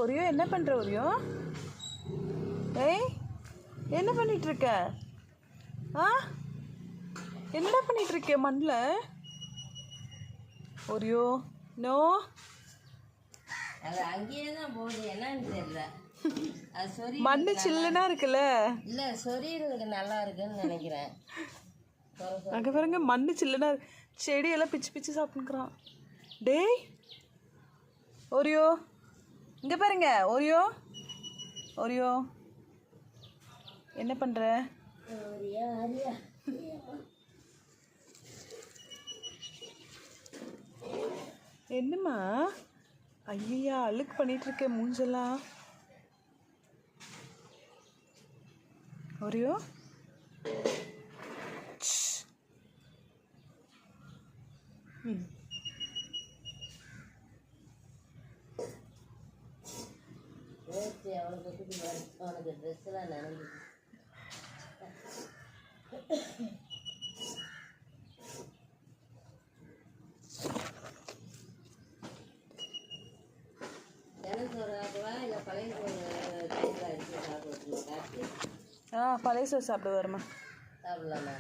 Oreo என்ன பண்ணுற Oreo? ஏய் என்ன பண்ணிட்டு இருக்க? ஆ என்ன பண்ணிட்டு இருக்க மண்ணில்? ஒரியோ நோ அது அங்கேயே தான் போகுது, என்னன்னு தெரியல. அது சொறி மண்ணு சில்லுனா இருக்குல்ல. இல்லை, சொரியறதுக்கு நல்லா இருக்குன்னு நினைக்கிறேன். அங்கே பாருங்க மண்ணு சில்லுனா செடியெல்லாம் பிச்சு பிச்சு சாப்பிட்டுக்கிறான். டேய் ஒரியோ இங்கே பாருங்க ஒரியோ. ஒரியோ என்ன பண்ணுற? என்னம்மா ஐயா அழுக்கு பண்ணிட்டு இருக்க மூஞ்செல்லாம். ஒரியோ அவனுக்கு ட்ரெஸ்லாம் நனைஞ்சிது. சோறு ஆக்குவா இல்லை பழைய சோறு தேங்காய் அடிச்சு சாப்பிடுவீங்க? பழைய சோறு சாப்பிட வருமா? சாப்பிடலாமா?